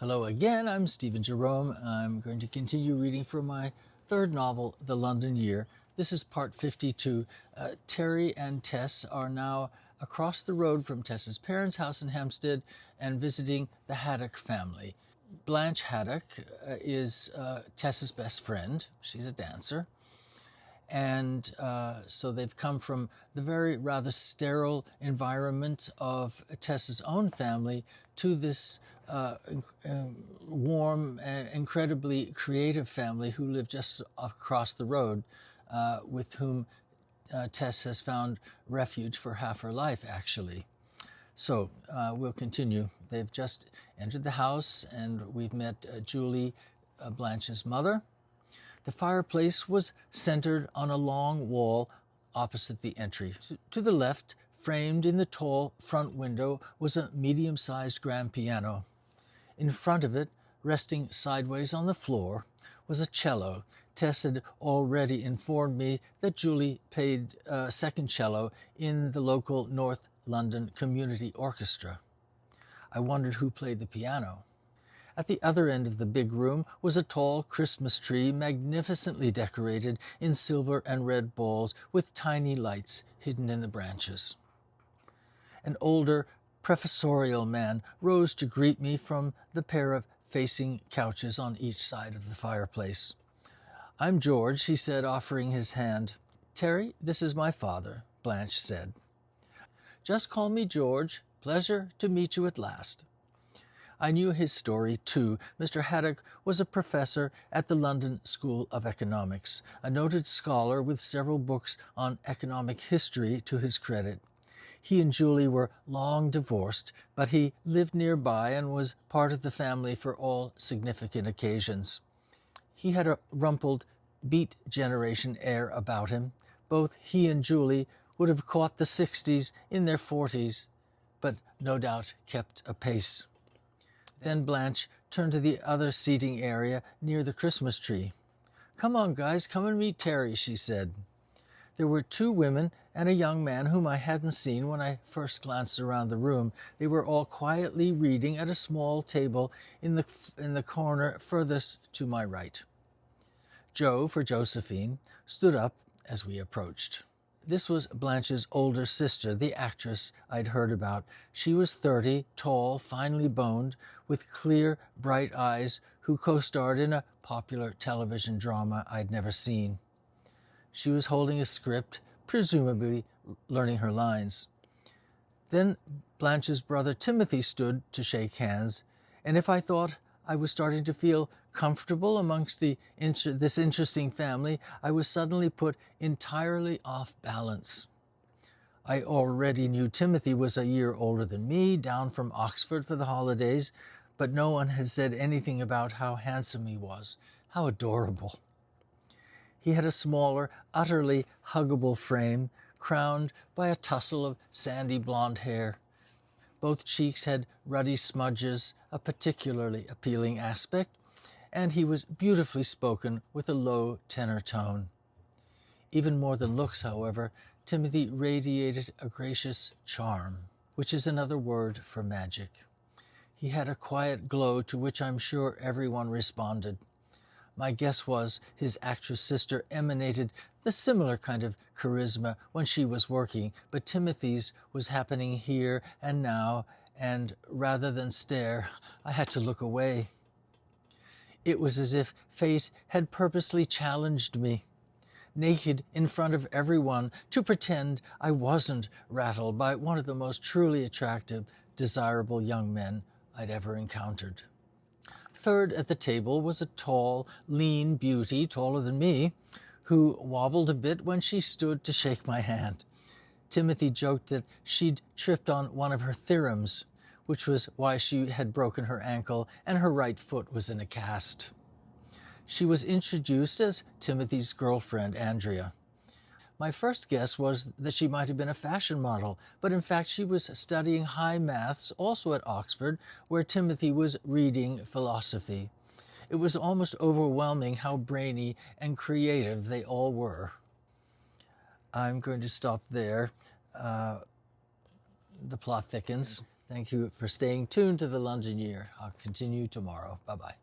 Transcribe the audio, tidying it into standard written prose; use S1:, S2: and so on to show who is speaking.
S1: Hello again, I'm Stephen Jerome. I'm going to continue reading from my third novel, The London Year. This is part 52. Terry and Tess are now across the road from Tess's parents' house in Hampstead and visiting the Haddock family. Blanche Haddock is Tess's best friend. She's a dancer. And so they've come from the very rather sterile environment of Tess's own family to this warm and incredibly creative family who live just across the road, with whom Tess has found refuge for half her life, actually. So we'll continue. They've just entered the house, and we've met Julie, Blanche's mother. The fireplace was centered on a long wall opposite the entry. To the left, framed in the tall front window, was a medium-sized grand piano. In front of it, resting sideways on the floor, was a cello. Tess had already informed me that Julie played second cello in the local North London Community Orchestra. I wondered who played the piano. At the other end of the big room was a tall Christmas tree magnificently decorated in silver and red balls with tiny lights hidden in the branches. An older professorial man rose to greet me from the pair of facing couches on each side of the fireplace. "I'm George," he said, offering his hand. "Terry, this is my father," Blanche said. "Just call me George. Pleasure to meet you at last." I knew his story, too. Mr. Haddock was a professor at the London School of Economics, a noted scholar with several books on economic history to his credit. He and Julie were long divorced, but he lived nearby and was part of the family for all significant occasions. He had a rumpled, Beat Generation air about him. Both he and Julie would have caught the 60s in their 40s, but no doubt kept apace. Then Blanche turned to the other seating area near the Christmas tree. "Come on, guys, come and meet Terry," she said. There were two women and a young man whom I hadn't seen when I first glanced around the room. They were all quietly reading at a small table in the corner furthest to my right. Jo, for Josephine, stood up as we approached. This was Blanche's older sister, the actress I'd heard about. She was 30, tall, finely boned, with clear, bright eyes, who co-starred in a popular television drama I'd never seen. She was holding a script, presumably learning her lines. Then Blanche's brother Timothy stood to shake hands, and if I thought I was starting to feel comfortable amongst this interesting family, I was suddenly put entirely off balance. I already knew Timothy was a year older than me, down from Oxford for the holidays, but no one had said anything about how handsome he was, how adorable. He had a smaller, utterly huggable frame, crowned by a tussle of sandy blonde hair. Both cheeks had ruddy smudges, a particularly appealing aspect, and he was beautifully spoken with a low tenor tone. Even more than looks, however, Timothy radiated a gracious charm, which is another word for magic. He had a quiet glow to which I'm sure everyone responded. My guess was his actress sister emanated the similar kind of charisma when she was working, but Timothy's was happening here and now, and rather than stare, I had to look away. It was as if fate had purposely challenged me, naked in front of everyone, to pretend I wasn't rattled by one of the most truly attractive, desirable young men I'd ever encountered. Third at the table was a tall, lean beauty, taller than me, who wobbled a bit when she stood to shake my hand. Timothy joked that she'd tripped on one of her theorems, which was why she had broken her ankle and her right foot was in a cast. She was introduced as Timothy's girlfriend, Andrea. My first guess was that she might have been a fashion model, but in fact she was studying high maths, also at Oxford, where Timothy was reading philosophy. It was almost overwhelming how brainy and creative they all were. I'm going to stop there. The plot thickens. Thank you for staying tuned to the London Year. I'll continue tomorrow. Bye-bye.